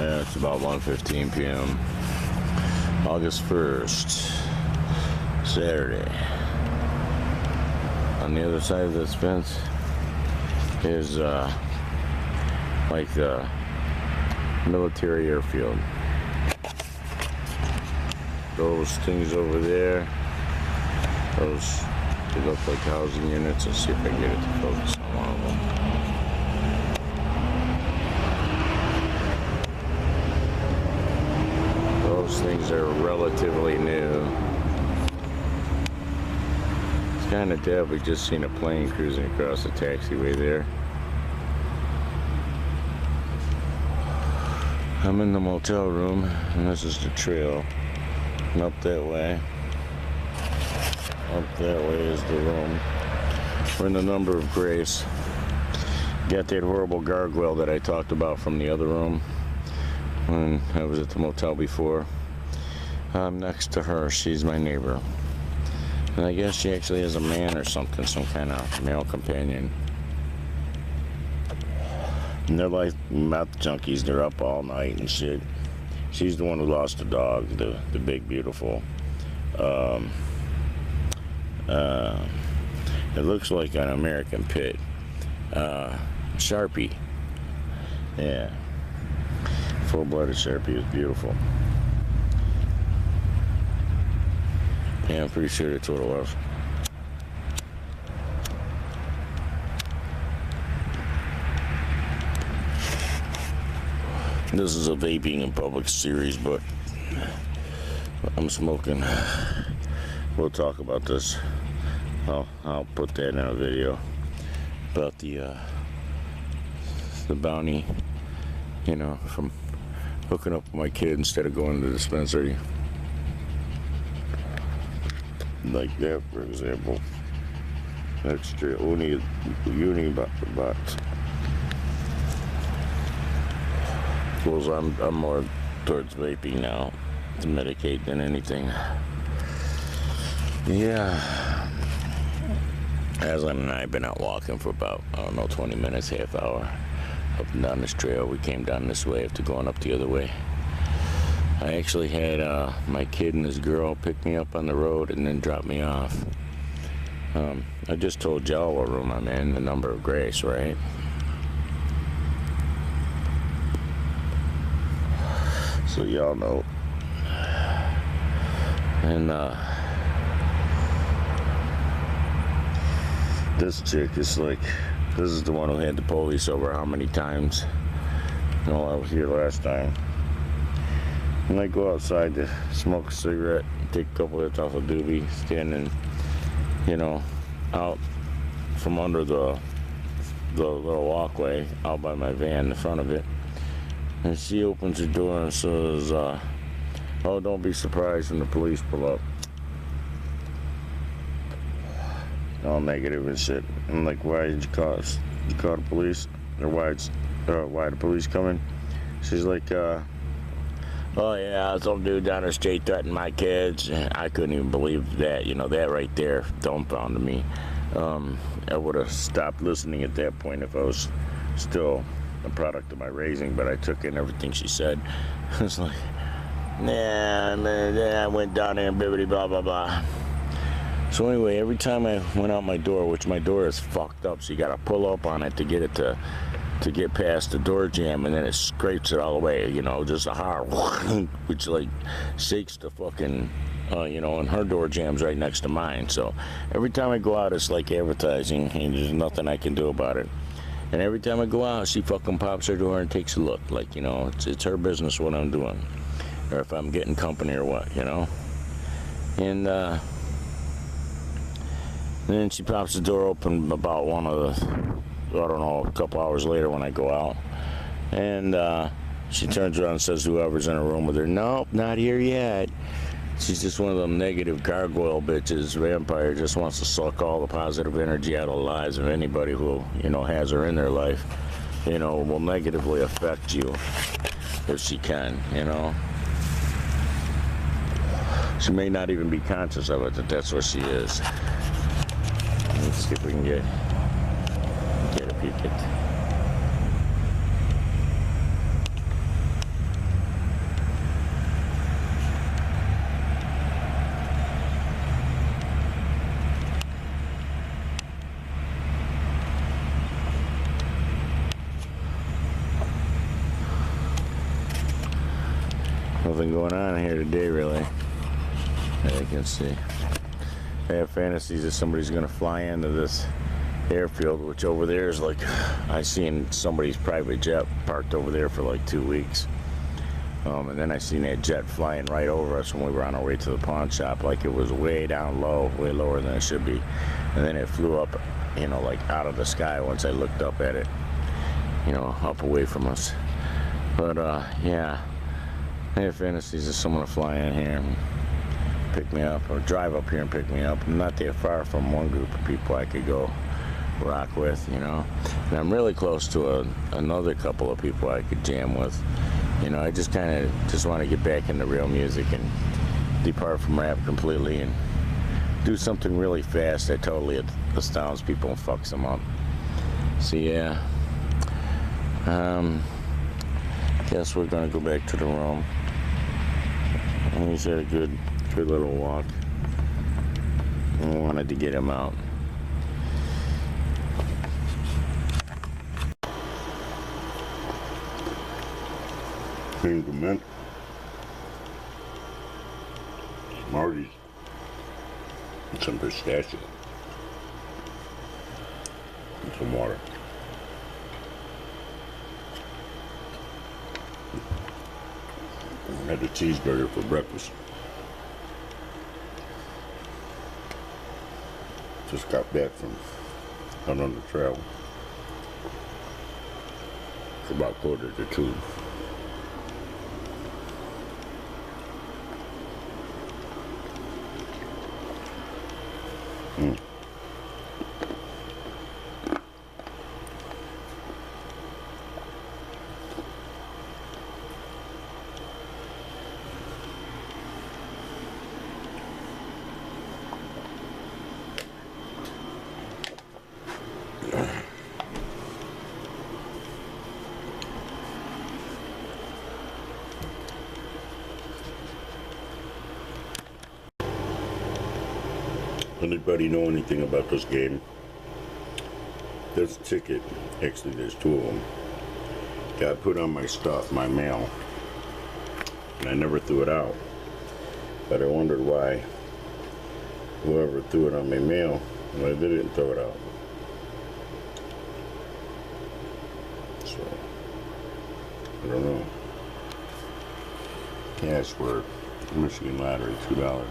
Yeah, it's about 1:15 p.m. August 1st, Saturday. On the other side of this fence is like the military airfield. Those things over there, those, they look like housing units. Let's see if I can get it to focus on one of them. Those things are relatively new. It's kind of dead. We just seen a plane cruising across the taxiway there. I'm in the motel room, and this is the trail. And up that way is the room. We're in the Number of Grace. Got that horrible gargoyle that I talked about from the other room when I was at the motel before. I'm next to her. She's my neighbor. And I guess she actually has a man or something, some kind of male companion. And they're like meth junkies. They're up all night and shit. She's the one who lost the dog, the big, beautiful. It looks like an American pit. Sharpie. Yeah. Full-blooded Sharpie is beautiful. Yeah, I'm pretty sure that's what it was. This is a vaping in public series, but I'm smoking. We'll talk about this. I'll put that in a video about the bounty, you know, from hooking up with my kid instead of going to the dispensary. Like that, for example. Extra uni box. I'm more towards vaping now to medicate than anything. Yeah. Aslan and I have been out walking for about, 20 minutes, half hour up and down this trail. We came down this way after going up the other way. I actually had my kid and his girl pick me up on the road and then drop me off. I just told y'all what room I'm in, the Number of Grace, right? So y'all know. And this chick is like, this is the one who had the police over how many times. I was here last time. And I go outside to smoke a cigarette, take a couple hits off a doobie, standing, out from under the little walkway out by my van in front of it. And she opens her door and says, oh, don't be surprised when the police pull up. All negative and shit. I'm like, why did you call us? Did you call the police? Or why the police coming? She's like, oh yeah, some dude down the street threatened my kids. I couldn't even believe that, that right there dumbfounded me. I would have stopped listening at that point if I was still a product of my raising, but I took in everything she said. I was like, yeah, I went down there and bibbity blah blah blah. So anyway, every time I went out my door, which my door is fucked up, so you gotta pull up on it to get it to get past the door jamb, and then it scrapes it all the way, just a hard which like shakes the fucking and her door jam's right next to mine. So every time I go out, it's like advertising, and there's nothing I can do about it. And every time I go out, she fucking pops her door and takes a look. Like, it's her business what I'm doing. Or if I'm getting company or what, And then she pops the door open about a couple hours later when I go out. And she turns around and says whoever's in a room with her, nope, not here yet. She's just one of them negative gargoyle bitches. Vampire just wants to suck all the positive energy out of the lives of anybody who, has her in their life. Will negatively affect you if she can, She may not even be conscious of it, that's what she is. Let's see if we can get a peek at. Nothing going on here today, really, that I can see. I have fantasies that somebody's gonna fly into this airfield, which over there is like, I seen somebody's private jet parked over there for like 2 weeks. And then I seen that jet flying right over us when we were on our way to the pawn shop, like it was way down low, way lower than it should be. And then it flew up, you know, like out of the sky once I looked up at it, you know, up away from us. But yeah, I have fantasies of someone to fly in here and pick me up, or drive up here and pick me up. I'm not that far from one group of people I could go rock with, you know. And I'm really close to another couple of people I could jam with. You know, I just kind of just want to get back into real music and depart from rap completely and do something really fast that totally astounds people and fucks them up. So yeah, guess we're gonna go back to the room. He's had a good little walk. I wanted to get him out. Some mint, Smarties, and some pistachio, and some water. I had a cheeseburger for breakfast. Just got back from out on the trail. It's about 1:45. Anybody know anything about this game? There's a ticket, actually there's 2 of them. Got put on my stuff, my mail, and I never threw it out. But I wondered why whoever threw it on my mail, why they didn't throw it out. So, I don't know. Cash for Michigan Lottery, $2.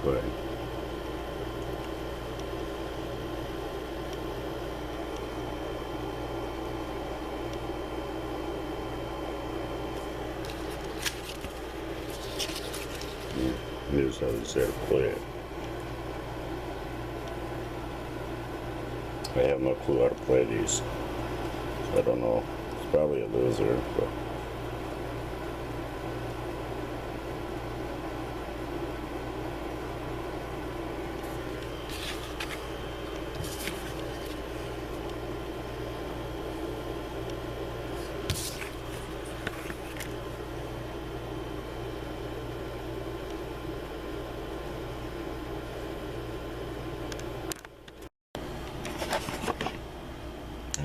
But here's how they say to play it. I have no clue how to play these. So I don't know. It's probably a loser, but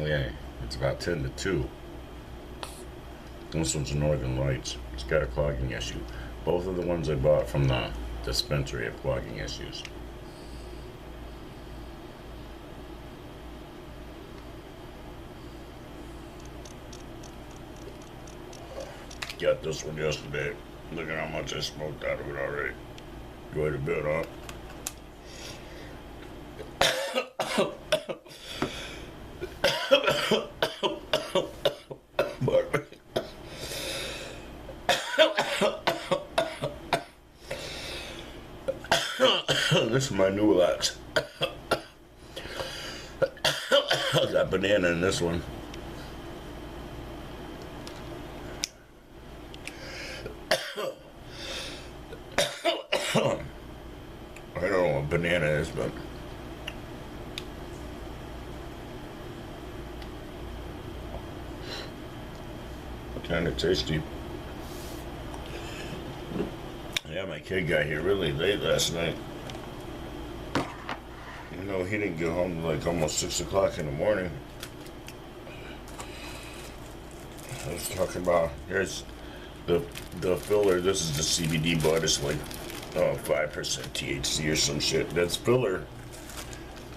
yeah, it's about 10 to 2. This one's a Northern Lights. It's got a clogging issue. Both of the ones I bought from the dispensary have clogging issues. Got this one yesterday. Look at how much I smoked out of it already. Quite a bit, huh? This is my new Lux. Got banana in this one. I don't know what banana is, but kind of tasty. Yeah, my kid got here really late last night. You know, he didn't get home till like almost 6 o'clock in the morning. I was talking about, here's the filler. This is the CBD bud. It's like 5% THC or some shit. That's filler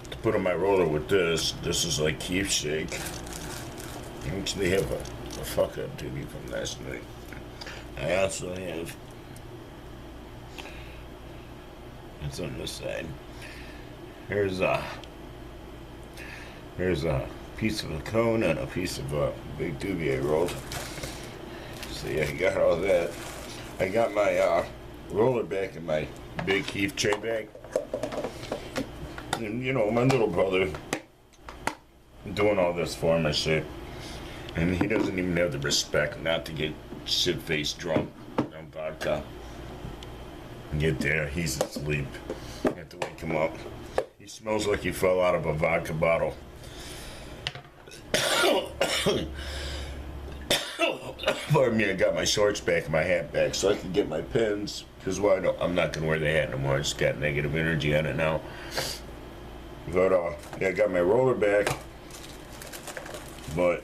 to put on my roller with this. This is like Keef Shake. Actually have a fuck up doobie from last night. I also have, it's on this side. Here's a piece of a cone and a piece of a big doobie I rolled. So yeah, I got all that. I got my roller back in my big Keef tray bag. And you know, my little brother doing all this for my shit. And he doesn't even have the respect not to get shit-faced drunk on vodka. Get there, he's asleep. I have to wake him up. He smells like he fell out of a vodka bottle. Pardon me, I got my shorts back and my hat back so I can get my pins. Because I'm not going to wear the hat no more. I just got negative energy on it now. But, yeah, I got my roller back. But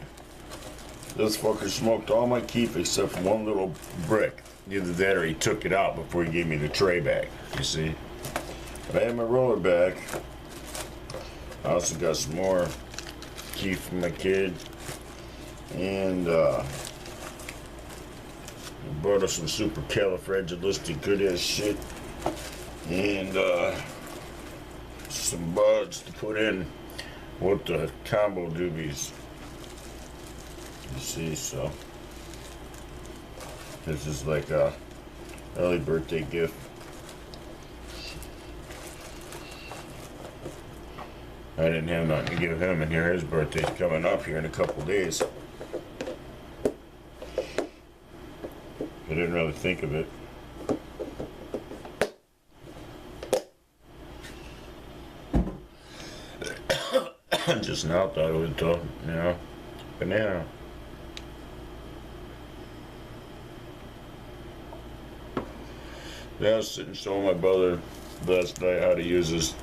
this fucker smoked all my Keef except for one little brick. Either that or he took it out before he gave me the tray back, you see. But I have my roller back. I also got some more Keef from my kid. And brought us some supercalifragilistic good ass shit. And some buds to put in with the combo doobies. You see, so this is like a early birthday gift. I didn't have nothing to give him, and here his birthday's coming up here in a couple days. I didn't really think of it. Just now thought of it though, you know. Banana. Yeah, I was sitting showing my brother last night how to use his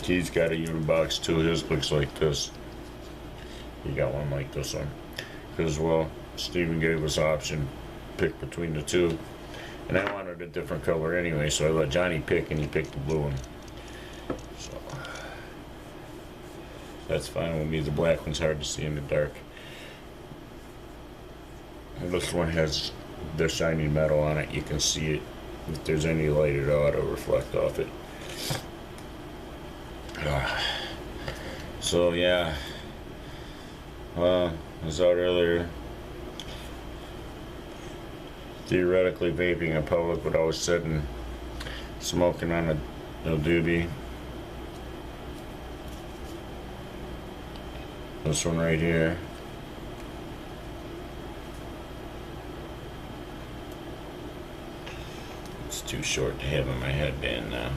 he's got a Unibox too. His looks like this. He got one like this one. Because well, Steven gave us option pick between the two. And I wanted a different color anyway, so I let Johnny pick and he picked the blue one. So that's fine with me. The black one's hard to see in the dark. And this one has the shiny metal on it. You can see it. If there's any light at all, it'll reflect off it. So yeah, I was out earlier. Theoretically, vaping in public, but I was sitting smoking on a doobie. This one right here. It's too short to have in my headband now.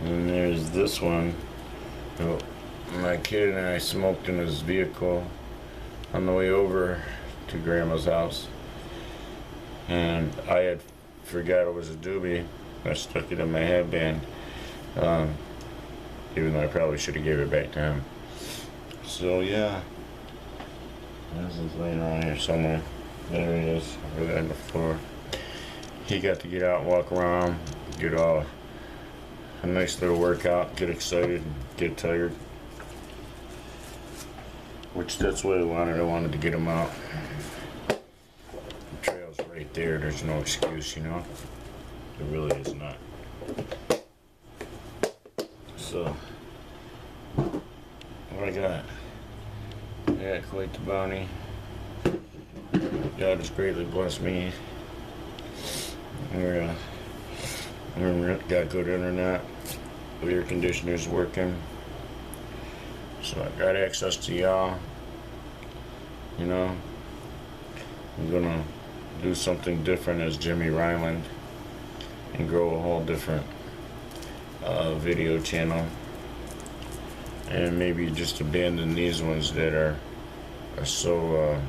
And there's this one. Oh, my kid and I smoked in his vehicle on the way over to Grandma's house. And I had forgot it was a doobie. I stuck it in my headband. Even though I probably should have gave it back to him. So yeah. This is laying around here somewhere. There he is, over there on the floor. He got to get out and walk around, get a nice little workout, get excited, get tired. Which that's what I wanted. I wanted to get him out. The trail's right there. There's no excuse, you know. There really is not. So, what I got? Yeah, quite the bounty. God has greatly blessed me. We're got good internet. The air conditioner's working. So I got access to y'all. You know, I'm gonna do something different as Vini Ryland and grow a whole different video channel, and maybe just abandon these ones that are so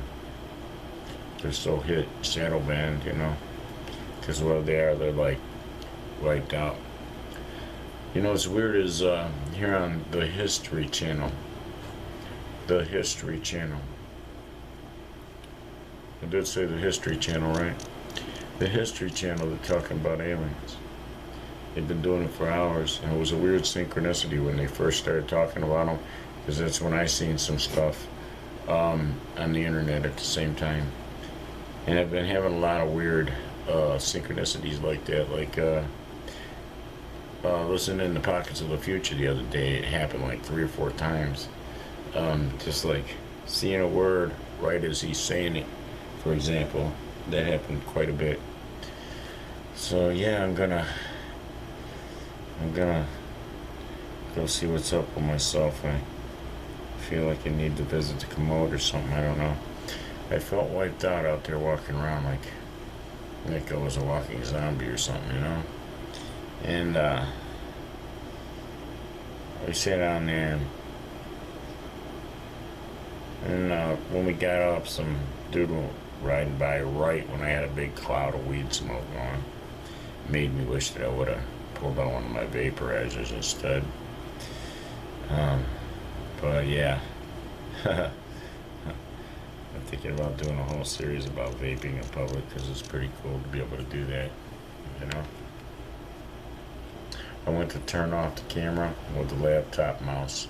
they're so hit shadow banned, you know, because what they are, they're like wiped out. You know what's weird is here on the History Channel, I did say the History Channel, right? The History Channel, they're talking about aliens. They've been doing it for hours, and it was a weird synchronicity when they first started talking about them, because that's when I seen some stuff on the internet at the same time. And I've been having a lot of weird synchronicities like that, like listening to Pockets of the Future the other day. It happened like 3 or 4 times. Just like seeing a word right as he's saying it, for example. That happened quite a bit. So yeah, I'm gonna go see what's up with myself. I feel like I need to visit the commode or something. I don't know. I felt wiped out there walking around like I was a walking zombie or something, you know. And we sat down there, and when we got up, some dude went riding by right when I had a big cloud of weed smoke on. Made me wish that I would have pulled out one of my vaporizers instead. But yeah, I'm thinking about doing a whole series about vaping in public, because it's pretty cool to be able to do that, you know. I went to turn off the camera with the laptop mouse,